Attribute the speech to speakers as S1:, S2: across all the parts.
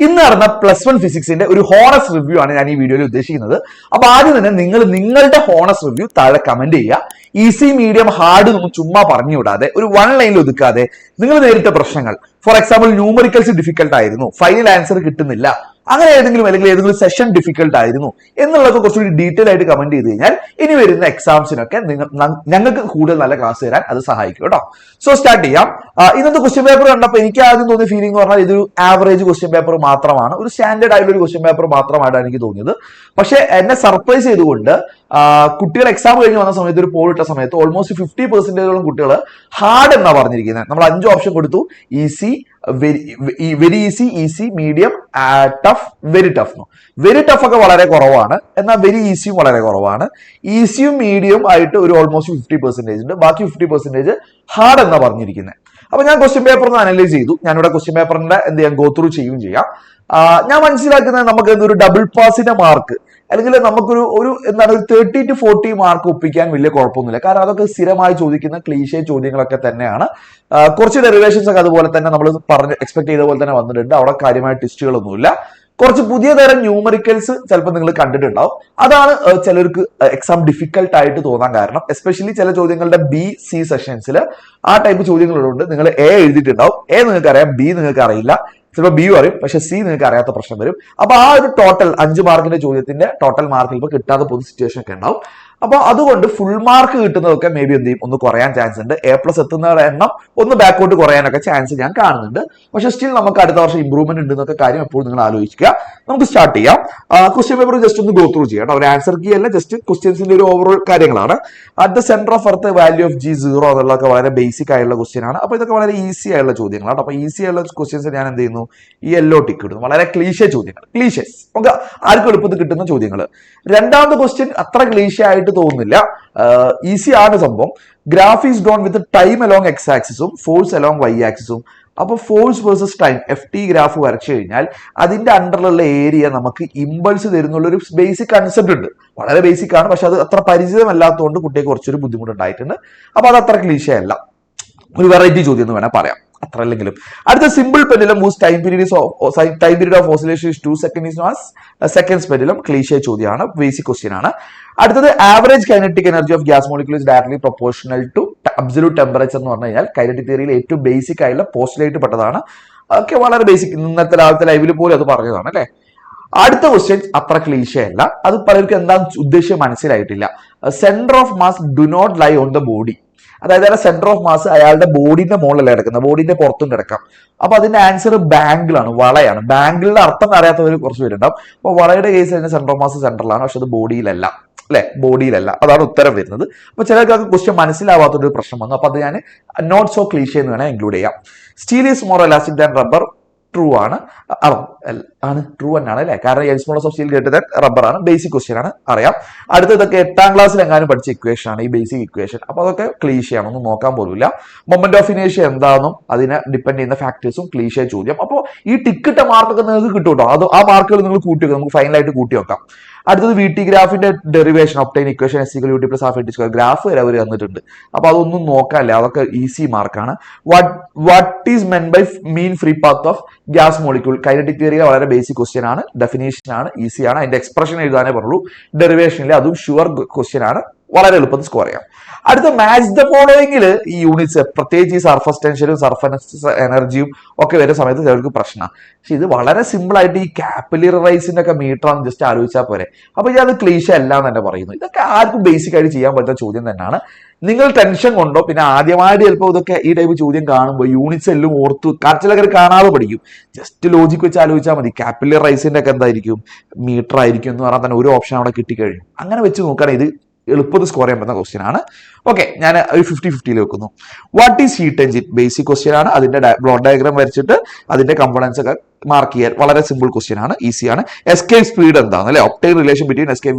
S1: ഇന്ന് നടന്ന +1 ഫിസിക്സിന്റെ ഒരു ഹോണസ് റിവ്യൂ ആണ് ഞാൻ ഈ വീഡിയോയിൽ ഉദ്ദേശിക്കുന്നത്. അപ്പൊ ആദ്യം തന്നെ നിങ്ങൾ നിങ്ങളുടെ ഹോണസ് റിവ്യൂ താഴെ കമന്റ് ചെയ്യുക. ഈസി, മീഡിയം, ഹാർഡ് ഒന്നും ചുമ്മാ പറഞ്ഞു വിടാതെ ഒരു വൺ ലൈനിൽ ഒതുക്കാതെ നിങ്ങൾ നേരിട്ട പ്രശ്നങ്ങൾ, ഫോർ എക്സാമ്പിൾ ന്യൂമറിക്കൽസ് ഡിഫിക്കൽട്ട് ആയിരുന്നു, ഫൈനൽ ആൻസർ കിട്ടുന്നില്ല, അങ്ങനെ ഏതെങ്കിലും അല്ലെങ്കിൽ ഏതെങ്കിലും സെഷൻ ഡിഫിക്കൽട്ട് ആയിരുന്നു എന്നുള്ളത് കുറച്ചുകൂടി ഡീറ്റെയിൽ ആയിട്ട് കമന്റ് ചെയ്ത് കഴിഞ്ഞാൽ ഇനി വരുന്ന എക്സാംസിനൊക്കെ ഞങ്ങൾക്ക് കൂടുതൽ നല്ല ക്ലാസ് തരാൻ അത് സഹായിക്കും കേട്ടോ. സോ സ്റ്റാർട്ട് ചെയ്യാം. ഇന്നത്തെ ക്വസ്റ്റ്യൻ പേപ്പർ കണ്ടപ്പോൾ എനിക്ക് ആദ്യം തോന്നിയ ഫീലിംഗ് പറഞ്ഞാൽ ഇതൊരു ആവറേജ് ക്വസ്റ്റ്യൻ പേപ്പർ മാത്രമാണ്, ഒരു സ്റ്റാൻഡേർഡ് ആയിട്ടുള്ള ഒരു ക്വസ്റ്റ്യൻ പേപ്പർ മാത്രമായിട്ടാണ് എനിക്ക് തോന്നിയത്. പക്ഷെ എന്നെ സർപ്രൈസ് ചെയ്തുകൊണ്ട് കുട്ടികൾ എക്സാം കഴിഞ്ഞ് വന്ന സമയത്ത് ഒരു പോൾ ഇട്ട സമയത്ത് ഓൾമോസ്റ്റ് 50% കുട്ടികൾ ഹാർഡ് എന്നാ പറഞ്ഞിരിക്കുന്നത്. നമ്മൾ 5 ഓപ്ഷൻ കൊടുത്തു: easy, very easy, easy, medium, tough, very tough. Very tough ഒക്കെ വളരെ കുറവാണ്, എന്നാൽ വെരി ഈസിയും വളരെ കുറവാണ്. ഈസിയും മീഡിയം ആയിട്ട് ഒരു ഓൾമോസ്റ്റ് 50% ഉണ്ട്, ബാക്കി 50% ഹാർഡ് എന്നാ പറഞ്ഞിരിക്കുന്നത്. അപ്പൊ ഞാൻ ക്വസ്റ്റ്യൻ പേപ്പർ ഒന്ന് അനലൈസ് ചെയ്തു. ഞാനിവിടെ ക്വസ്റ്റ്യൻ പേപ്പറിന്റെ എന്ത് ചെയ്യാം, ഗോ ത്രൂ ചെയ്യുകയും ചെയ്യാം. ഞാൻ മനസ്സിലാക്കുന്നത് നമുക്ക് എന്തൊരു ഡബിൾ പാസിന്റെ മാർക്ക് അല്ലെങ്കിൽ നമുക്കൊരു എന്താണ് ഒരു 30 to 40 മാർക്ക് ഒപ്പിക്കാൻ വലിയ കുഴപ്പമൊന്നുമില്ല. കാരണം അതൊക്കെ സ്ഥിരമായി ചോദിക്കുന്ന ക്ലീഷേ ചോദ്യങ്ങളൊക്കെ തന്നെയാണ്. കുറച്ച് ഡെറിവേഷൻസ് ഒക്കെ അതുപോലെ തന്നെ നമ്മൾ എക്സ്പെക്ട് ചെയ്ത പോലെ തന്നെ വന്നിട്ടുണ്ട്. അവിടെ കാര്യമായ ടെസ്റ്റുകളൊന്നുമില്ല. കുറച്ച് പുതിയ തരം ന്യൂമറിക്കൽസ് ചിലപ്പോൾ നിങ്ങൾ കണ്ടിട്ടുണ്ടാവും. അതാണ് ചിലർക്ക് എക്സാം ഡിഫിക്കൽട്ട് ആയിട്ട് തോന്നാൻ കാരണം. എസ്പെഷ്യലി ചില ചോദ്യങ്ങളുടെ B-C സെഷൻസിൽ ആ ടൈപ്പ് ചോദ്യങ്ങളുണ്ട്. നിങ്ങൾ A എഴുതിയിട്ടുണ്ടാവും, A നിങ്ങൾക്ക് അറിയാം, B നിങ്ങൾക്ക് അറിയില്ല. ചിലപ്പോൾ B പറയും, പക്ഷെ C നിങ്ങൾക്ക് അറിയാത്ത പ്രശ്നം വരും. അപ്പൊ ആ ഒരു ടോട്ടൽ 5 മാർക്കിന്റെ ചോദ്യത്തിന്റെ ടോട്ടൽ മാർക്ക് ചിലപ്പോൾ കിട്ടാതെ പോകുന്ന സിറ്റുവേഷൻ ഒക്കെ ഉണ്ടാവും. അപ്പൊ അതുകൊണ്ട് ഫുൾ മാർക്ക് കിട്ടുന്നതൊക്കെ മേ ബി എന്ത് ചെയ്യും, ഒന്ന് കുറയാൻ ചാൻസ് ഉണ്ട്. A+ എത്തുന്നവരുടെ എണ്ണം ഒന്ന് ബാക്കോട്ട് കുറയാനൊക്കെ ചാൻസ് ഞാൻ കാണുന്നുണ്ട്. പക്ഷെ സ്റ്റിൽ നമുക്ക് അടുത്ത വർഷം ഇമ്പ്രൂവ്മെന്റ് ഉണ്ട് എന്നൊക്കെ കാര്യം എപ്പോഴും നിങ്ങൾ ആലോചിക്കുക. നമുക്ക് സ്റ്റാർട്ട് ചെയ്യാം. ക്വസ്റ്റ്യൻ പേപ്പർ ജസ്റ്റ് ഒന്ന് ഗോ ത്രൂ ചെയ്യാം. ഒരു ആൻസർ കീ അല്ല, ജസ്റ്റ് ക്വസ്റ്റ്യൻസിന്റെ ഒരു ഓവറോൾ കാര്യങ്ങളാണ്. At the centre of earth value of G 0 എന്നുള്ളതൊക്കെ വളരെ ബേസിക് ആയിട്ടുള്ള ക്വസ്റ്റ്യൻ ആണ്. അപ്പൊ ഇതൊക്കെ വളരെ ഈസി ആയിട്ടുള്ള ചോദ്യങ്ങളാണ്. അപ്പൊ ഈസി ആയിട്ടുള്ള ക്വസ്റ്റ്യൻസ് ഞാൻ എന്ത് ചെയ്യുന്നു, ഈ യെല്ലോ ടിക്ക് ഇടുന്നു. വളരെ ക്ലീഷേ ചോദ്യങ്ങൾ, ക്ലീഷേസ് നമുക്ക് ആർക്കും എളുപ്പത്തിൽ കിട്ടുന്ന ചോദ്യങ്ങൾ. രണ്ടാമത്തെ ക്വസ്റ്റ്യൻ അത്ര ക്ലീഷേ ആയിട്ട് തോന്നുന്നില്ല, ഈസി ആണ് സംഭവം. Graph is drawn with time along X ആക്സിസും ഫോഴ്സ് അലോങ് Y ആക്സിസും. അപ്പൊ force versus time FT graph വരച്ചു കഴിഞ്ഞാൽ അതിന്റെ അണ്ടറിലുള്ള ഏരിയ നമുക്ക് ഇമ്പൾസ് തരുന്നുള്ള ഒരു ബേസിക് കൺസെപ്റ്റ് ഉണ്ട്. വളരെ ബേസിക് ആണ്, പക്ഷെ അത് അത്ര പരിചിതമല്ലാത്തതുകൊണ്ട് കുട്ടിയെ കുറച്ചൊരു ബുദ്ധിമുട്ടുണ്ടായിട്ടുണ്ട്. അപ്പൊ അത് അത്ര ക്ലീഷേ അല്ല, ഒരു വെറൈറ്റി ചോദ്യം എന്ന് വേണേൽ പറയാം, അത്ര അല്ലെങ്കിലും. അടുത്ത simple pendulum whose time period of oscillation is 2 seconds is known as seconds pendulum. Cliche ചോദ്യമാണ്, ബേസിക് ക്വസ്റ്റ്യൻ ആണ്. അടുത്തത് average kinetic energy of gas molecule is directly proportional to absolute temperature എന്ന് പറഞ്ഞു കഴിഞ്ഞാൽ കൈനറ്റിക് തിയറിയിൽ ഏറ്റവും ബേസിക് ആയിട്ടുള്ള postulate പെട്ടതാണ്. ഒക്കെ വളരെ ബേസിക്, ഇന്നത്തെ രാവിലത്തെ ലൈവിൽ പോലും അത് പറഞ്ഞതാണ് അല്ലെ. അടുത്ത ക്വസ്റ്റ്യൻ അത്ര ക്ലീഷേ അല്ല, അത് പലർക്കും എന്താണ് ഉദ്ദേശം മനസ്സിലായിട്ടില്ല. Centre of mass do not lie on the body. അതായത് സെന്റർ ഓഫ് മാസ് അയാളുടെ ബോഡിന്റെ മുകളിലല്ല കിടക്കുന്നത്, ബോഡിന്റെ പുറത്തും കിടക്കാം. അപ്പൊ അതിന്റെ ആൻസർ ബാങ്കിളാണ്, വളയാണ്. ബാങ്കിളുടെ അർത്ഥം അറിയാത്തവർ കുറച്ച് പേരുണ്ടാവും. അപ്പൊ വളയുടെ കേസ് അതിന്റെ സെന്റർ ഓഫ് മാസ് സെന്ററിലാണ്, പക്ഷെ അത് ബോഡിയിലല്ല അല്ലെ, ബോഡിയിലല്ല. അതാണ് ഉത്തരം വരുന്നത്. അപ്പൊ ചിലർക്ക് ക്വസ്റ്റ്യൻ മനസ്സിലാവാത്തൊരു പ്രശ്നം വന്നു. അപ്പൊ അത് ഞാൻ നോട്ട് സോ ക്ലീഷേ എന്ന് വേണേൽ ഇൻക്ലൂഡ് ചെയ്യാം. Steel is more elastic than rubber. True ആണ്, ട്രൂ തന്നെയാണ് അല്ലെ, കാരണം എൽസ്മോളസ് of steel greater than rubber ആണ്. ബേസിക് ക്വസ്റ്റ്യൻ ആണ്, അറിയാം. അടുത്തതൊക്കെ 8ാം ക്ലാസ്സിൽ എങ്ങാനും പഠിച്ച ഇക്വേഷൻ ആണ്, ഈ ബേസിക് ഇക്വേഷൻ. അപ്പൊ അതൊക്കെ ക്ലീഷേ ആണ്, ഒന്നും നോക്കാൻ പോലുമില്ല. മൊമെന്റ് ഓഫ് ഇനേഷ്യ എന്താണെന്നും അതിനെ ഡിപ്പെൻഡ് ചെയ്യുന്ന ഫാക്ടേഴ്സും ക്ലീഷേ ചോദ്യം. അപ്പോൾ ഈ ടിക്കിട്ട മാർക്കൊക്കെ നിങ്ങൾക്ക് കിട്ടും കേട്ടോ. അത് ആ മാർക്കുകൾ നിങ്ങൾ കൂട്ടി വെക്കാം, നമുക്ക് ഫൈനലായിട്ട് കൂട്ടി വെക്കാം. അടുത്തത് VT ഗ്രാഫിന്റെ derivation obtain equation SC + half AT² graph വരെ അവർ തന്നിട്ടുണ്ട്. അപ്പൊ അതൊന്നും നോക്കാനില്ല, അതൊക്കെ ഈസി മാർക്കാണ്. What is meant by mean free path of gas molecule kinetic തിയറിയിലെ വളരെ ബേസിക് ക്വസ്റ്റ്യൻ ആണ്, ഡെഫിനേഷൻ ആണ്, ഈസി ആണ്. അതിന്റെ എക്സ്പ്രഷൻ എഴുതാനേ പറഞ്ഞുള്ളൂ. ഡെറിവേഷനിൽ അതും ഷുവർ ക്വസ്റ്റ്യൻ ആണ്, വളരെ എളുപ്പത്തിൽ സ്കോർ ചെയ്യാം. അടുത്ത മാച്ച് ദ ഫോളോയിങ്ങിൽ ഈ യൂണിറ്റ്സ്, പ്രത്യേകിച്ച് ഈ സർഫസ് ടെൻഷനും സർഫസ് എനർജിയും ഒക്കെ വരുന്ന സമയത്ത് ചിലർക്ക് പ്രശ്നമാണ്. പക്ഷെ ഇത് വളരെ സിമ്പിൾ ആയിട്ട് ഈ കാപ്പിലറൈസിന്റെ ഒക്കെ മീറ്റർ ആണ്, ജസ്റ്റ് ആലോചിച്ചാൽ പോരെ. അപ്പൊ ഇത് അത് ക്ലീഷേ അല്ല എന്ന് തന്നെ പറയുന്നു. ഇതൊക്കെ ആർക്കും ബേസിക് ആയിട്ട് ചെയ്യാൻ പറ്റുന്ന ചോദ്യം തന്നെയാണ്. നിങ്ങൾ ടെൻഷൻ കൊണ്ടോ പിന്നെ ആദ്യമായിട്ട് ചിലപ്പോൾ ഇതൊക്കെ ഈ ടൈപ്പ് ചോദ്യം കാണുമ്പോൾ യൂണിറ്റ്സ് എല്ലാം ഓർത്തു ചിലർ കാണാതെ പഠിക്കും. ജസ്റ്റ് ലോജിക്ക് വെച്ച് ആലോചിച്ചാൽ മതി. കാപ്പിലറൈസിന്റെ ഒക്കെ എന്തായിരിക്കും, മീറ്റർ ആയിരിക്കും എന്ന് പറഞ്ഞാൽ തന്നെ ഒരു ഓപ്ഷൻ അവിടെ കിട്ടിക്കഴിഞ്ഞു. അങ്ങനെ വെച്ച് നോക്കുകയാണെങ്കിൽ ഇത് എളുപ്പത്തിൽ സ്കോർ ചെയ്യാൻ പറ്റുന്ന ക്വസ്റ്റ്യൻ ആണ്. ഓക്കെ, ഞാൻ ഒരു 50-50 വെക്കുന്നു. What is heat engine? Basic question ആണ്. അതിന്റെ ബ്ലോക്ക് ഡയഗ്രാം വരച്ചിട്ട് അതിന്റെ കമ്പോണൻസ് ഒക്കെ മാർക്ക് ചെയ്യാൻ വളരെ സിമ്പിൾ ക്വസ്റ്റ്യൻ ആണ്, ഈസി ആണ്. എസ്കേപ്പ് സ്പീഡ് എന്താണ് അല്ലെ, obtain relation between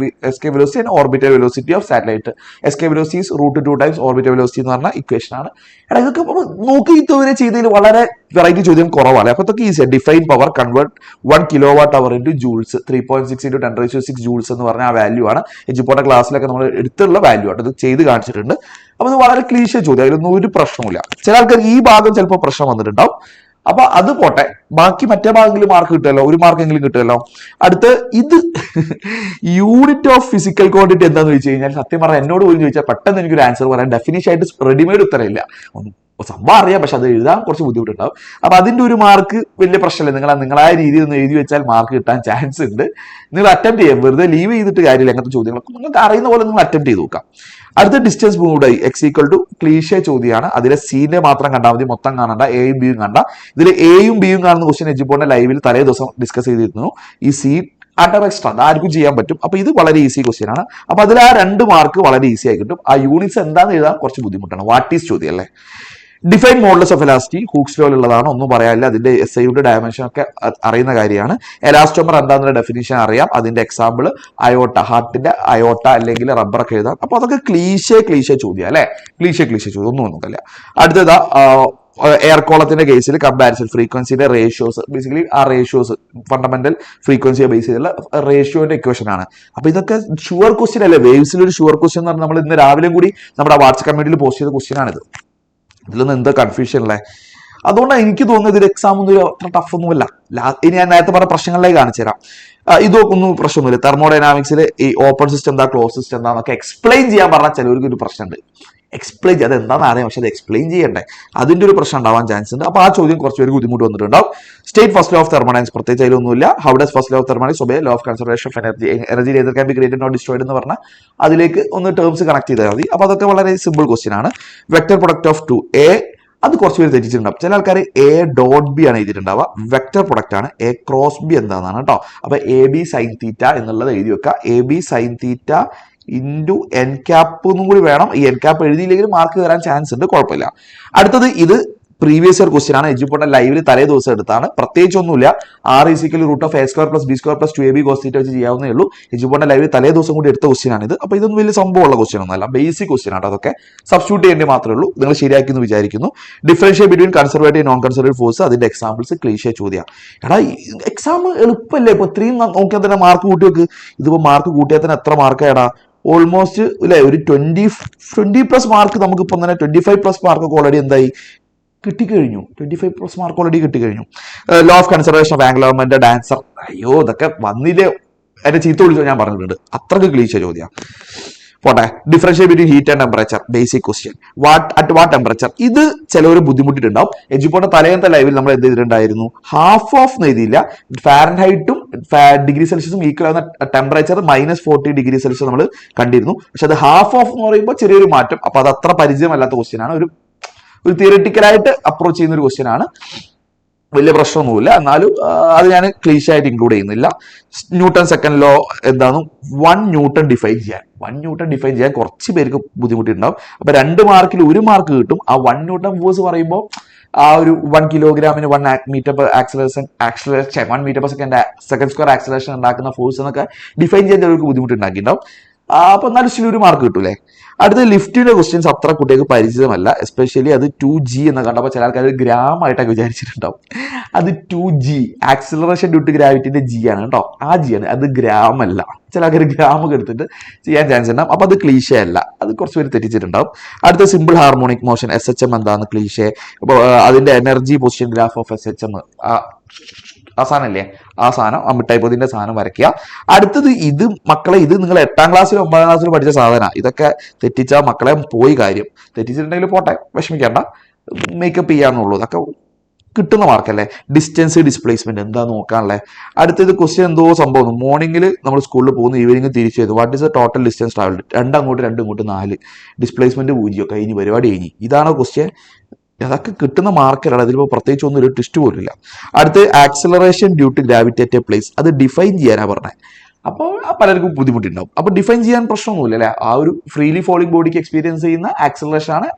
S1: escape velocity and orbital velocity of satellite. Escape velocity is √2 times orbital velocity എന്ന് പറഞ്ഞ ഇക്വേഷൻ ആണ്. ഇതൊക്കെ നോക്കി ഇതുവരെ ചെയ്തതിൽ വളരെ വെറൈറ്റി ചോദ്യം കുറവാണ്. അപ്പൊ ഇതൊക്കെ ഈസിയാണ്. Define power, convert 1 kWh into joules, 3.6 × 10⁶ joules എന്ന് പറഞ്ഞ ആ വാല്യൂ ആണ്. എജിപ്പോടെ ക്ലാസ്സിലൊക്കെ നമ്മൾ എടുത്തുള്ള വാല്യൂ ആണ്, ഇത് ചെയ്ത് കാണിച്ചിട്ടുണ്ട്. അപ്പൊ ഇത് വളരെ ക്ലീഷേ ചോദ്യം, അതിലൊന്നും ഒരു പ്രശ്നമില്ല. ചില ആൾക്കാർക്ക് ഈ ഭാഗം ചിലപ്പോൾ പ്രശ്നം വന്നിട്ടുണ്ടാവും. അപ്പൊ അത് പോട്ടെ, ബാക്കി മറ്റേ ഭാഗങ്ങളിൽ മാർക്ക് കിട്ടുമല്ലോ, ഒരു മാർക്കെങ്കിലും കിട്ടുമല്ലോ. അടുത്ത് ഇത് യൂണിറ്റ് ഓഫ് ഫിസിക്കൽ ക്വാണ്ടിറ്റി എന്താന്ന് ചോദിച്ചു കഴിഞ്ഞാൽ സത്യം പറഞ്ഞാൽ എന്നോട് പോലും ചോദിച്ചാൽ പെട്ടെന്ന് എനിക്കൊരു ആൻസർ പറയാൻ ഡെഫിനിഷൻ ആയിട്ട് റെഡിമെയ്ഡ് ഉത്തരമില്ല. സംഭവം അറിയാം, പക്ഷെ അത് എഴുതാൻ കുറച്ച് ബുദ്ധിമുട്ടുണ്ടാവും. അപ്പൊ അതിന്റെ ഒരു മാർക്ക് വലിയ പ്രശ്നമല്ല. നിങ്ങളായ രീതിയിൽ ഒന്ന് എഴുതി വെച്ചാൽ മാർക്ക് കിട്ടാൻ ചാൻസ് ഉണ്ട്. നിങ്ങൾ അറ്റംപ്റ്റ് ചെയ്യാം, വെറുതെ ലീവ് ചെയ്തിട്ട് കാര്യമില്ല. അങ്ങനത്തെ ചോദ്യങ്ങളൊക്കെ നിങ്ങൾക്ക് അറിയുന്ന പോലെ നിങ്ങൾ അറ്റംപ്റ്റ് ചെയ്ത് നോക്കാം. അടുത്ത distance moved X equal to cliche ചോദ്യമാണ്. അതിലെ സീനെ മാത്രം കണ്ടാൽ മതി, മൊത്തം കാണണ്ട, എയും ബിയും കണ്ട. ഇതിൽ എയും ബിയും കാണുന്ന ക്വസ്റ്റ്യൻ എജിപ്പോണിന്റെ ലൈവിൽ തലേ ദിവസം ഡിസ്കസ് ചെയ്തിരുന്നു. ഈ സി അണ്ടർ എക്സ്ട്രാ ആർക്കും ചെയ്യാൻ പറ്റും. അപ്പൊ ഇത് വളരെ ഈസി ക്വസ്റ്റ്യൻ ആണ്. അപ്പൊ അതിൽ ആ 2 മാർക്ക് വളരെ ഈസി ആയി കിട്ടും. ആ യൂണിറ്റ്സ് എന്താണെന്ന് എഴുതാൻ കുറച്ച് ബുദ്ധിമുട്ടാണ്. വാട്ട് ഈസ് ചോദ്യം അല്ലേ. Define modulus of elasticity Hooke's law ഉള്ളതാണ്, ഒന്നും പറയാനില്ല. അതിന്റെ എസ് ഐയുടെ ഡയമെൻഷൻ ഒക്കെ അറിയുന്ന കാര്യമാണ്. എലാസ്റ്റോമർ എന്താണെന്നുള്ള ഡെഫിനിഷൻ അറിയാം. അതിന്റെ എക്സാമ്പിൾ അയോട്ട, ഹാർട്ടിന്റെ അയോട്ട അല്ലെങ്കിൽ റബ്ബർ ഒക്കെ എഴുതാം. അപ്പൊ അതൊക്കെ ക്ലീശേ ചോദ്യം അല്ലെ. ക്ലീശേ ചോദ്യം, ഒന്നും നോക്കില്ല. അടുത്തതാ എയർ കോളത്തിന്റെ കേസിൽ കമ്പാരിസൺ ഫ്രീക്വൻസിയുടെ റേഷ്യോസ്, ബേസിക്കലി ആ റേഷ്യോസ് ഫണ്ടമെന്റൽ ഫ്രീക്വൻസിയെ ബേസ് ചെയ്തുള്ള റേഷ്യോന്റെ ഇക്വേഷൻ ആണ്. അപ്പൊ ഇതൊക്കെ ഷുവർ ക്വസ്റ്റ്യൻ അല്ലേ. വേവ്സിൽ ഒരു ഷുവർ ക്വസ്റ്റ്യൻ എന്ന് പറഞ്ഞാൽ നമ്മൾ ഇന്ന് രാവിലെ കൂടി നമ്മുടെ വാട്സ്ആപ്പ് കമ്മ്യൂണിറ്റിയിൽ പോസ്റ്റ് ചെയ്ത ക്വസ്റ്റ്യൻ ആണിത്. ഇതിലൊന്നും എന്താ കൺഫ്യൂഷൻ അല്ലേ. അതുകൊണ്ടാണ് എനിക്ക് തോന്നുന്നത് ഇതിൽ എക്സാം ഒന്നും അത്ര ടഫ് ഒന്നുമല്ല. ഇനി ഞാൻ നേരത്തെ പറഞ്ഞ പ്രശ്നങ്ങളിലേക്ക് കാണിച്ചു തരാം. ഇതൊന്നും പ്രശ്നമൊന്നുമില്ല. തെർമോഡൈനാമിക്സിൽ ഈ ഓപ്പൺ സിസ്റ്റം എന്താ ക്ലോസ് സിസ്റ്റം എന്താന്നൊക്കെ എക്സ്പ്ലെയിൻ ചെയ്യാൻ പറഞ്ഞാൽ ചിലവർക്ക് ഒരു പ്രശ്നമുണ്ട്. എക്സ്പ്ലെയിൻ ചെയ്യാം, അത് എന്താണെന്ന് അറിയാം, പക്ഷെ അത് എക്സ്പ്ലെയിൻ ചെയ്യണ്ടേ, അതിന്റെ ഒരു പ്രശ്നം ഉണ്ടാവാൻ ചാൻസ് ഉണ്ട്. അപ്പൊ ആ ചോദ്യം കുറച്ച് പേർക്ക് ബുദ്ധിമുട്ട് വന്നിട്ടുണ്ടാവും. State first law of thermodynamics, പ്രത്യേകിച്ച് അതിലൊന്നുമില്ല. How does first law of thermodynamics obey law of conservation of energy, energy either can be created not destroyed എന്ന് പറഞ്ഞാൽ അതിലേക്ക് ഒന്ന് ടേംസ് കണക്ട് ചെയ്താൽ മതി. അപ്പൊ അതൊക്കെ വളരെ സിമ്പിൾ ക്വസ്റ്റ്യൻ ആണ്. വെക്ടർ പ്രൊഡക്റ്റ് ഓഫ് 2a, അത് കുറച്ച് പേര് തെറ്റിച്ചിട്ടുണ്ടാവും. ചില ആൾക്കാർ എ ഡോട്ട് ബി ആണ് എഴുതിയിട്ടുണ്ടാവുക. വെക്ടർ പ്രൊഡക്റ്റ് ആണ്. എ ക്രോസ് ബി എന്താണെന്നാണ് കേട്ടോ. അപ്പൊ എ ബി സൈൻ തീറ്റ എന്നുള്ളത് എഴുതി വെക്കുക. A B sine theta into N cap എന്നും കൂടി വേണം. ഈ എൻ ക്യാപ്പ് എഴുതിയില്ലെങ്കിൽ മാർക്ക് തരാൻ ചാൻസ് ഉണ്ട്, കുഴപ്പമില്ല. അടുത്തത് ഇത് പ്രീവിയസ് ഇയർ ക്വസ്റ്റ്യൻ ആണ്. എജുപോർട്ടൽ ലൈവിൽ തലേ ദിവസം എടുത്താണ്. പ്രത്യേകിച്ച് ഒന്നുമില്ല. R is equal root of A square plus B square plus 2ab cos θ വെച്ച് ചെയ്യാവുന്നേ ഉള്ളൂ. എജുപോർട്ടൽ ലൈവിൽ തലേ ദിവസം കൂടി എടുത്ത ക്വസ്റ്റ്യൻ ആണ് ഇത്. അപ്പൊ ഇതൊന്നും വലിയ സംഭവമുള്ള ക്വസ്റ്റ്യൻ ഒന്നുമല്ല, ബേസിക് ക്വസ്റ്റ്യൻ ആണ്. അതൊക്കെ സബ്സ്റ്റിറ്റ്യൂട്ട് ചെയ്യേണ്ടി മാത്രമേ ഉള്ളൂ. നിങ്ങൾ ശരിയാക്കി എന്ന് വിചാരിക്കുന്നു. Differentiate between conservative non conservative force, അതിന്റെ എക്സാമ്പിൾസ് ക്ലീഷേ ചോദ്യം. എടാ എക്സാം എളുപ്പമല്ലേ. ഇപ്പൊ ഇത്രയും നോക്കിയാൽ തന്നെ മാർക്ക് കൂട്ടി വെക്ക്. ഇതിപ്പോ മാർക്ക് കൂട്ടിയാൽ തന്നെ എത്ര മാർക്കാടാ? ഓൾമോസ്റ്റ് അല്ലെ ഒരു 20+ മാർക്ക്. നമുക്കിപ്പം തന്നെ 25+ മാർക്കൊക്കെ ഓൾറെഡി എന്തായി കിട്ടിക്കഴിഞ്ഞു. 25+ മാർക്ക് ഓൾറെഡി കിട്ടിക്കഴിഞ്ഞു. Law of conservation of angular momentum answer, അയ്യോ ഇതൊക്കെ വന്നില്ലേ, എന്നെ ചീത്ത വിളിച്ചോ ഞാൻ പറഞ്ഞിട്ടുണ്ട്. അത്രക്ക് ക്ലീശ ചോദ്യം. പോട്ടെ. Differentiate between heat and temperature, basic question. At what temperature, ഇത് ചിലവർ ബുദ്ധിമുട്ടിട്ടുണ്ടാവും. എജുപോർട്ടൽ തലേന്നത്തെ ലൈവിൽ നമ്മൾ എന്ത് ചെയ്തിട്ടുണ്ടായിരുന്നു, ഹാഫ് ഓഫ് എഴുതിയില്ല. ഫാരൻഹൈറ്റും ഡിഗ്രി സെൽഷ്യസും ഈക്വൽ ആവുന്ന ടെമ്പറേച്ചർ -40 ഡിഗ്രി സെൽഷ്യസ് നമ്മൾ കണ്ടിരുന്നു. പക്ഷെ അത് ഹാഫ് ഓഫ് എന്ന് പറയുമ്പോൾ ചെറിയൊരു മാറ്റം. അപ്പൊ അത് അത്ര പരിചയമല്ലാത്ത ക്വസ്റ്റ്യൻ ആണ്. ഒരു തിയറിറ്റിക്കലായിട്ട് അപ്രോച്ച് ചെയ്യുന്ന ഒരു ക്വസ്റ്റ്യൻ ആണ്. വലിയ പ്രശ്നമൊന്നുമില്ല. എന്നാലും അത് ഞാൻ ക്ലീഷ ആയിട്ട് ഇൻക്ലൂഡ് ചെയ്യുന്നില്ല. ന്യൂട്ടൺ സെക്കൻഡ് ലോ എന്താണ്, 1 ന്യൂട്ടൺ ഡിഫൈൻ ചെയ്യാൻ കുറച്ച് പേർക്ക് ബുദ്ധിമുട്ടുണ്ടാവും. അപ്പൊ 2 മാർക്കിൽ 1 മാർക്ക് കിട്ടും. ആ 1 ന്യൂട്ടൺ ഫോഴ്സ് പറയുമ്പോൾ ആ ഒരു 1 കിലോഗ്രാമിന് 1 metre per acceleration 1 metre per second square acceleration ഉണ്ടാക്കുന്ന ഫോഴ്സ് എന്നൊക്കെ ഡിഫൈൻ ചെയ്യാൻ ചിലർക്ക് ബുദ്ധിമുട്ടുണ്ടാക്കിയിട്ടുണ്ടാവും. അപ്പൊ എന്നാലും സ്റ്റിൽ 1 മാർക്ക് കിട്ടൂലേ. അടുത്ത ലിഫ്റ്റിന്റെ ക്വസ്റ്റ്യൻസ് അത്ര കുട്ടികൾക്ക് പരിചിതമല്ല. എസ്പെഷ്യലി അത് 2g എന്ന് കണ്ടപ്പോൾ ചില ആൾക്കാർ ഗ്രാം ആയിട്ടൊക്കെ വിചാരിച്ചിട്ടുണ്ടാവും. അത് 2g ആക്സിലറേഷൻ ഡ്യൂ ടു ഗ്രാവിറ്റിന്റെ g ആണ് കേട്ടോ. ആ g ആണ്, അത് ഗ്രാം അല്ല. ചില ആൾക്കാർ ഗ്രാമൊക്കെ എടുത്തിട്ട് ചെയ്യാൻ ചാൻസ് ഉണ്ടാവും. അപ്പൊ അത് ക്ലീഷേ അല്ല, അത് കുറച്ച് പേര് തെറ്റിച്ചിട്ടുണ്ടാവും. അടുത്ത സിമ്പിൾ ഹാർമോണിക് മോഷൻ SHM എന്താണ് ക്ലീഷേ. അപ്പോൾ അതിന്റെ energy position graph of SHM ആ സാധനം അല്ലേ, ആ സാധനം ആ മിഠായിപ്പൊതിന്റെ സാധനം വരയ്ക്കുക. അടുത്തത് ഇത് മക്കളെ, ഇത് നിങ്ങൾ 8ാം ക്ലാസ്സിലും 9ാം ക്ലാസ്സിലും പഠിച്ച സാധന. ഇതൊക്കെ തെറ്റിച്ചാൽ മക്കളെ പോയി കാര്യം. തെറ്റിച്ചിട്ടുണ്ടെങ്കിൽ പോട്ടെ, വിഷമിക്കേണ്ട, മേക്കപ്പ് ചെയ്യാന്നുള്ളൂ. ഇതൊക്കെ കിട്ടുന്ന മാർക്കല്ലേ. ഡിസ്റ്റൻസ് ഡിസ്പ്ലേസ്മെന്റ് എന്താ നോക്കാനല്ലേ. അടുത്തത് ക്വസ്റ്റ്യൻ എന്തോ സംഭവം. മോർണിംഗിൽ നമ്മൾ സ്കൂളിൽ പോകുന്നു, ഈവനിങ് തിരിച്ചു ചെയ്തു. What is the total distance travel? 2 അങ്ങോട്ട് 2 ഇങ്ങോട്ട് 4. ഡിസ്പ്ലേസ്മെന്റ് 0. കഴിഞ്ഞ് പരിപാടി കഴിഞ്ഞ്. ഇതാണോ ക്വസ്റ്റ്യൻ? അതൊക്കെ കിട്ടുന്ന മാർക്കലാണ്. അതിലിപ്പോൾ പ്രത്യേകിച്ച് ഒന്നും ഒരു ടെസ്റ്റ് പോലും ഇല്ല. അടുത്ത് acceleration due to gravity at a place, അത് ഡിഫൈൻ ചെയ്യാനാണ് പറഞ്ഞത്. അപ്പോൾ പലർക്കും ബുദ്ധിമുട്ടുണ്ടാവും. അപ്പോൾ ഡിഫൈൻ ചെയ്യാൻ പ്രശ്നമൊന്നുമില്ല അല്ലേ. ആ ഒരു ഫ്രീലി ഫോളിംഗ് ബോഡിക്ക് എക്സ്പീരിയൻസ് ചെയ്യുന്ന ആക്സിലറേഷൻ ആണ്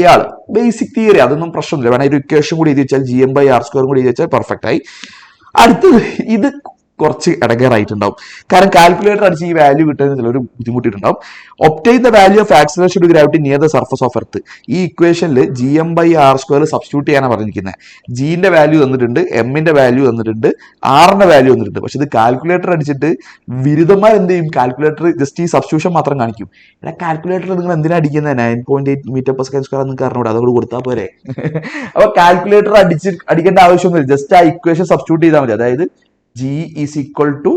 S1: ഇയാൾ. ബേസിക് തിയറി, അതൊന്നും പ്രശ്നമില്ല. വേണമെങ്കിൽ ഒരു ഇക്വേഷൻ കൂടി എഴുതി വെച്ചാൽ GM/r² കൂടി എഴുതി വെച്ചാൽ പെർഫെക്റ്റ് ആയി. അടുത്തത് ഇത് കുറച്ച് ഇടങ്ങേറായിട്ടുണ്ടാവും. കാരണം കാൽക്കുലേറ്റർ അടിച്ച് ഈ വാല്യൂ കിട്ടുന്നതിൽ ചിലർ ബുദ്ധിമുട്ടിയിട്ടുണ്ടാവും. Obtain the value of acceleration to gravity near the surface of earth. ഈ ഇക്വേഷനിൽ GM/r² സബ്സ്റ്റിറ്റ്യൂട്ട് ചെയ്യാനാണ് പറഞ്ഞിരിക്കുന്നത്. ജിന്റെ വാല്യൂ തന്നിട്ടുണ്ട്, എമ്മിന്റെ വാല്യൂ തന്നിട്ടുണ്ട്, ആറിന്റെ വാല്യൂ തന്നിട്ടുണ്ട്. പക്ഷെ ഇത് കാൽക്കുലേറ്റർ അടിച്ചിട്ട് ബിരുദന്മാർ എന്ത് ചെയ്യും? കാൽക്കുലേറ്റർ ജസ്റ്റ് ഈ സബ്സ്റ്റിറ്റ്യൂഷൻ മാത്രം കാണിക്കും. ഇവിടെ കാൽക്കുലേറ്റർ നിങ്ങൾ എന്തിനാ അടിക്കുന്നത്? 9.8 മീറ്റർ/സെക്കൻഡ് നിങ്ങൾക്ക് അറിഞ്ഞൂടെ? അതോട് കൊടുത്താൽ പോരെ. അപ്പൊ കാൽക്കുലേറ്റർ അടിക്കേണ്ട ആവശ്യമൊന്നുമില്ല. ജസ്റ്റ് ആ ഇക്വേഷൻ സബ്സ്റ്റിറ്റ്യൂട്ട് ചെയ്താൽ മതി. അതായത് G is equal to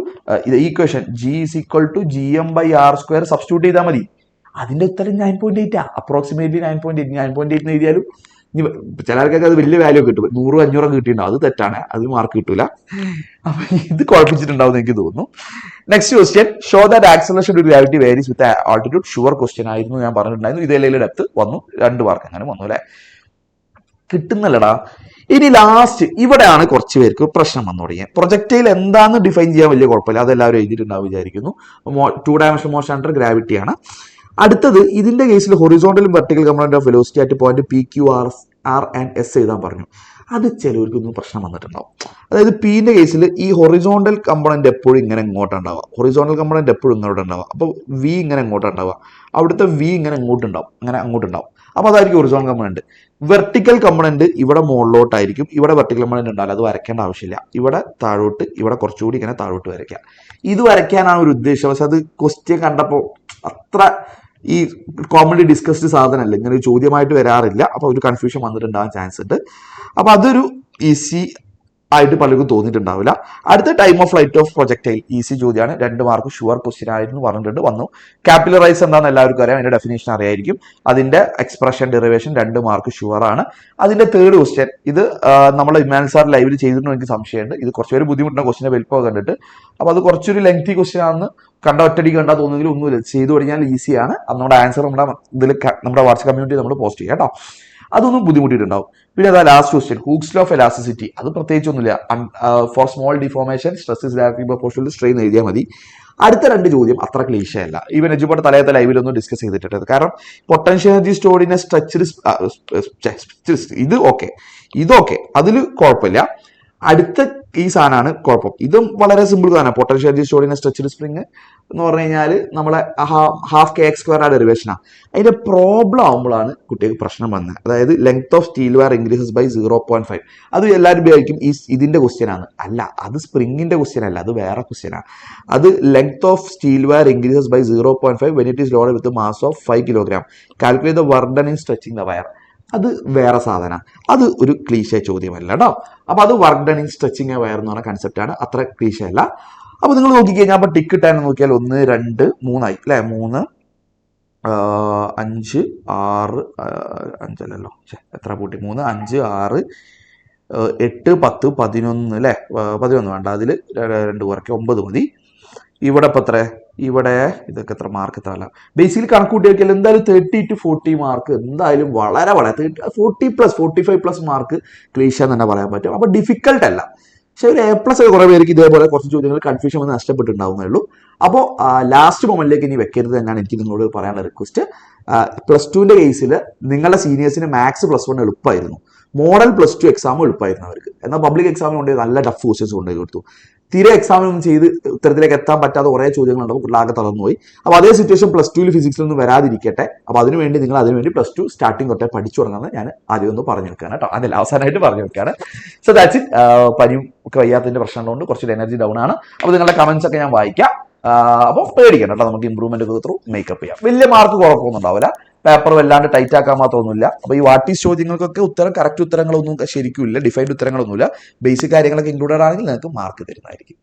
S1: equation G is equal to GM/r² substitute ചെയ്താൽ മതി. അതിന്റെ ഉത്തരം 9.8 അപ്രോക്സിമേറ്റ്ലി 9.8 എഴുതിയാലും ചില ആൾക്കാർക്ക് അത് വലിയ വാല്യൂ കിട്ടും. 100-500 കിട്ടിയിട്ടുണ്ടാവും. അത് തെറ്റാണ്, അത് മാർക്ക് കിട്ടൂല. അപ്പൊ ഇത് കുഴപ്പിച്ചിട്ടുണ്ടാവും എനിക്ക് തോന്നുന്നു. Next question, show that acceleration to gravity varies with altitude. Sure question ആയിരുന്നു, ഞാൻ പറഞ്ഞിട്ടുണ്ടായിരുന്നു. ഇതേ ഡെപ്ത് വന്നു, 2 മാർക്ക് അങ്ങനെ വന്നു അല്ലെ. കിട്ടുന്നല്ലടാ. ഇനി ലാസ്റ്റ് ഇവിടെയാണ് കുറച്ച് പേർക്ക് പ്രശ്നം വന്നു തുടങ്ങിയത്. പ്രൊജക്ടൈൽ എന്താണെന്ന് ഡിഫൈൻ ചെയ്യാൻ വലിയ കുഴപ്പമില്ല, അതെല്ലാവരും എഴുതിയിട്ടുണ്ടാവും വിചാരിക്കുന്നു. 2 ഡയമെൻഷണൽ മോഷൻ അണ്ടർ ഗ്രാവിറ്റിയാണ്. അടുത്തത് ഇതിന്റെ കേസിൽ ഹൊറിസോണ്ടലും vertical component of velocity at point PQ/R&S എഴുതാൻ പറഞ്ഞു. അത് ചിലവർക്കൊന്നും പ്രശ്നം വന്നിട്ടുണ്ടാവും. അതായത് പിന്റെ കേസിൽ ഈ ഹൊറിസോണ്ടൽ കമ്പോണന്റ് എപ്പോഴും ഇങ്ങനെ ഇങ്ങോട്ടുണ്ടാവുക, ഹൊറിസോണ്ടൽ കമ്പോണന്റ് എപ്പോഴും ഇങ്ങോട്ട് ഉണ്ടാവുക. അപ്പോൾ വി ഇങ്ങനെ ഇങ്ങോട്ടുണ്ടാവുക, അവിടുത്തെ വി ഇങ്ങനെ ഇങ്ങോട്ടുണ്ടാവും, അങ്ങനെ അങ്ങോട്ടുണ്ടാവും. അപ്പോൾ അതായിരിക്കും ഹൊറിസോണ്ടൽ കമ്പോണന്റ്. വെർട്ടിക്കൽ കമ്പോണന്റ് ഇവിടെ മുകളിലോട്ടായിരിക്കും. ഇവിടെ വെർട്ടിക്കൽ കമ്പോണന്റ് ഉണ്ടാവില്ല, അത് വരയ്ക്കേണ്ട ആവശ്യമില്ല. ഇവിടെ താഴോട്ട്, ഇവിടെ കുറച്ചുകൂടി ഇങ്ങനെ താഴോട്ട് വരയ്ക്കാം. ഇത് വരയ്ക്കാനാണ് ഒരു ഉദ്ദേശം. പക്ഷെ അത് ക്വസ്റ്റ്യൻ കണ്ടപ്പോൾ അത്ര ഈ കോമൺലി ഡിസ്കസ്ഡ് സാധനമല്ല, ഇങ്ങനെ ഒരു ചോദ്യമായിട്ട് വരാറില്ല. അപ്പോൾ ഒരു കൺഫ്യൂഷൻ വന്നിട്ടുണ്ടാകാൻ ചാൻസ് ഉണ്ട്. അപ്പോൾ അതൊരു ഈസി ആയിട്ട് പലർക്കും തോന്നിയിട്ടുണ്ടാവില്ല. അടുത്ത time of flight of projectile easy ചോദ്യമാണ്, 2 മാർക്ക് ഷുവർ ക്വസ്റ്റ്യൻ ആയിരുന്നു പറഞ്ഞിട്ടുണ്ട്, വന്നു. ക്യാപിലറൈസ് എന്താണെന്ന് എല്ലാവർക്കും അറിയാം, അതിന്റെ ഡെഫിനേഷൻ അറിയായിരിക്കും. അതിന്റെ എക്സ്പ്രഷൻ ഡെറിവേഷൻ 2 മാർക്ക് ഷുവർ ആണ്. അതിന്റെ തേർഡ് ക്വസ്റ്റ്യൻ, ഇത് നമ്മൾ ഇമാൻ സാർ ലൈവിൽ ചെയ്തിട്ടുണ്ടോ എനിക്ക് സംശയമുണ്ട്. ഇത് കുറച്ചുപേര് ബുദ്ധിമുട്ടുന്ന ക്വസ്റ്റിനെ വലിപ്പം കണ്ടിട്ട്. അപ്പോൾ അത് കുറച്ചൊരു ലെങ്തി ക്വസ്റ്റ്യൻ ആണെന്ന് കണ്ട ഒറ്റടി കണ്ടാൽ തോന്നുമെങ്കിൽ ഒന്നുമില്ല, ചെയ്തു കഴിഞ്ഞാൽ ഈസിയാണ്. അത് നമ്മുടെ ആൻസർ നമ്മുടെ വാട്സ്ആപ്പ് കമ്മ്യൂണിറ്റി നമ്മൾ പോസ്റ്റ് ചെയ്യാം കേട്ടോ. അതൊന്നും ബുദ്ധിമുട്ടിയിട്ടുണ്ടാവും. പിന്നെ അതാ last question, Hooke's law of elasticity. അത് പ്രത്യേകിച്ചൊന്നുമില്ല. For small deformation stress is directly proportional to strain എഴുതിയാൽ മതി. അടുത്ത 2 ചോദ്യം അത്ര ക്ലീശയല്ല. ഈവൻ എജുപാട് തലയത്തെ ലൈവിലൊന്നും ഡിസ്കസ് ചെയ്തിട്ടുണ്ട്. കാരണം potential energy stored in A stretched, ഇത് ഓക്കെ, ഇതൊക്കെ അതിൽ കുഴപ്പമില്ല. അടുത്ത ഈ സാധനമാണ് കുഴപ്പം. ഇതും വളരെ സിമ്പിൾ സാധനമാണ്. Potential energy stored in A stretched spring എന്ന് പറഞ്ഞു കഴിഞ്ഞാൽ നമ്മളെ ഹാഫ് kx² ഡെറിവേഷനാണ്. അതിന്റെ പ്രോബ്ലം ആകുമ്പോഴാണ് കുട്ടികൾക്ക് പ്രശ്നം വന്നത്. അതായത് length of steel wire increases by 0.5. അത് എല്ലാവരും ഉപയോഗിക്കും ഇതിന്റെ ക്വസ്റ്റ്യൻ ആണ്. അല്ല, അത് സ്പ്രിങ്ങിന്റെ ക്വസ്റ്റ്യൻ അല്ല, അത് വേറെ ക്വസ്റ്റ്യൻ ആണ്. അത് length of steel wire increases by 0.5 when it is loaded with mass of 5 kilogram. Calculate the work done in stretching the wire. അത് വേറെ സാധനം, അത് ഒരു ക്ലീശ ചോദ്യമല്ല കേട്ടോ. അപ്പൊ അത് work done in stretching A wire എന്ന് പറഞ്ഞ കൺസെപ്റ്റ് ആണ്, അത്ര ക്ലീശ അല്ല. അപ്പൊ നിങ്ങൾ നോക്കിക്കഴിഞ്ഞാൽ അപ്പൊ ടിക്ക് ഇട്ടാൻ നോക്കിയാൽ 1, 2, 3 ആയി അല്ലെ. 3, 5, 6, 5 അല്ലല്ലോ, എത്ര കൂട്ടി, 3, 5, 6, 8, 10, 11 അല്ലെ. 11 വേണ്ട, അതിൽ 2 കുറയ്ക്കുക, 9 മതി. ഇവിടെ ഇപ്പൊ എത്ര, ഇവിടെ ഇതൊക്കെ എത്ര മാർക്ക് എത്ര അല്ല. ബേസിക്കലി കണക്കൂട്ടി നോക്കിയാൽ എന്തായാലും 30 to 40 മാർക്ക് എന്തായാലും വളരെ 40+, 45+ മാർക്ക് ക്ലീശ എന്ന് തന്നെ പറയാൻ പറ്റും. അപ്പൊ ഡിഫിക്കൽട്ട് അല്ല. പക്ഷെ ഒരു A+ കുറെ പേർക്ക് ഇതേപോലെ കുറച്ച് ചോദ്യങ്ങൾ കൺഫ്യൂഷൻ വന്ന് നഷ്ടപ്പെട്ടിട്ടുണ്ടാവുന്നേ ഉള്ളൂ. അപ്പോൾ ലാസ്റ്റ് മൊമെന്റിലേക്ക് ഇനി വെക്കരുത് എന്നാണ് എനിക്ക് നിങ്ങളോട് പറയാനുള്ള റിക്വസ്റ്റ്. +2ന്റെ കേസിൽ നിങ്ങളുടെ സീനിയേഴ്സിന് മാത്സ് +1 എളുപ്പമായിരുന്നു, മോഡൽ +2 എക്സാം എളുപ്പമായിരുന്നു അവർക്ക്. എന്നാൽ പബ്ലിക് എക്സാമിന് കൊണ്ടുപോയി നല്ല ടഫ് ക്വസ്റ്റ്യൻസ് കൊണ്ടുപോയി കൊടുത്തു. തീരെ എക്സാമിനൊന്നും ചെയ്ത് ഉത്തരത്തിലേക്ക് എത്താൻ പറ്റാത്ത കുറേ ചോദ്യങ്ങളുണ്ടാവും, ആകെ തളർന്നുപോയി. അപ്പോൾ അതേ സിറ്റുവേഷൻ +2ൽ ഫിസിക്സിലൊന്നും വരാതിരിക്കട്ടെ. അപ്പോൾ അതിനുവേണ്ടി നിങ്ങൾ അതിനുവേണ്ടി +2 സ്റ്റാർട്ടിങ് തൊട്ടേ പഠിച്ചു തുടങ്ങുന്നത് ഞാൻ ആദ്യം ഒന്ന് പറഞ്ഞു വെക്കുകയാണ് കേട്ടോ. അതിൽ അവസാനമായിട്ട് പറഞ്ഞു വെക്കുകയാണ്. So that's it. പനിയും ഒക്കെ വയ്യാത്തതിന്റെ പ്രശ്നമുള്ളതുകൊണ്ട് കുറച്ചൊരു എനർജി ഡൗൺ ആണ്. അപ്പോൾ നിങ്ങളുടെ കമന്റ്സ് ഒക്കെ ഞാൻ വായിക്കാം. അപ്പോൾ പേടിക്കണം കേട്ടോ, നമുക്ക് ഇമ്പ്രൂവ്മെന്റ് ഒക്കെ ത്രൂ മേക്കപ്പ് ചെയ്യാം. വലിയ മാർക്ക് കുഴപ്പമൊന്നും ഉണ്ടാവില്ല, പേപ്പർ വല്ലാണ്ട് ടൈറ്റ് ആക്കാൻ മാത്രമൊന്നുമില്ല. അപ്പോൾ ഈ വാട്ടീസ് ചോദ്യങ്ങൾക്കൊക്കെ കറക്റ്റ് ഉത്തരങ്ങളൊന്നും ശരിക്കും ഇല്ല, ഡിഫൈൻഡ് ഉത്തരങ്ങളൊന്നുമില്ല. ബേസിക് കാര്യങ്ങളൊക്കെ ഇൻക്ലൂഡഡ് ആണെങ്കിൽ നിങ്ങൾക്ക് മാർക്ക് തരുന്നതായിരിക്കും.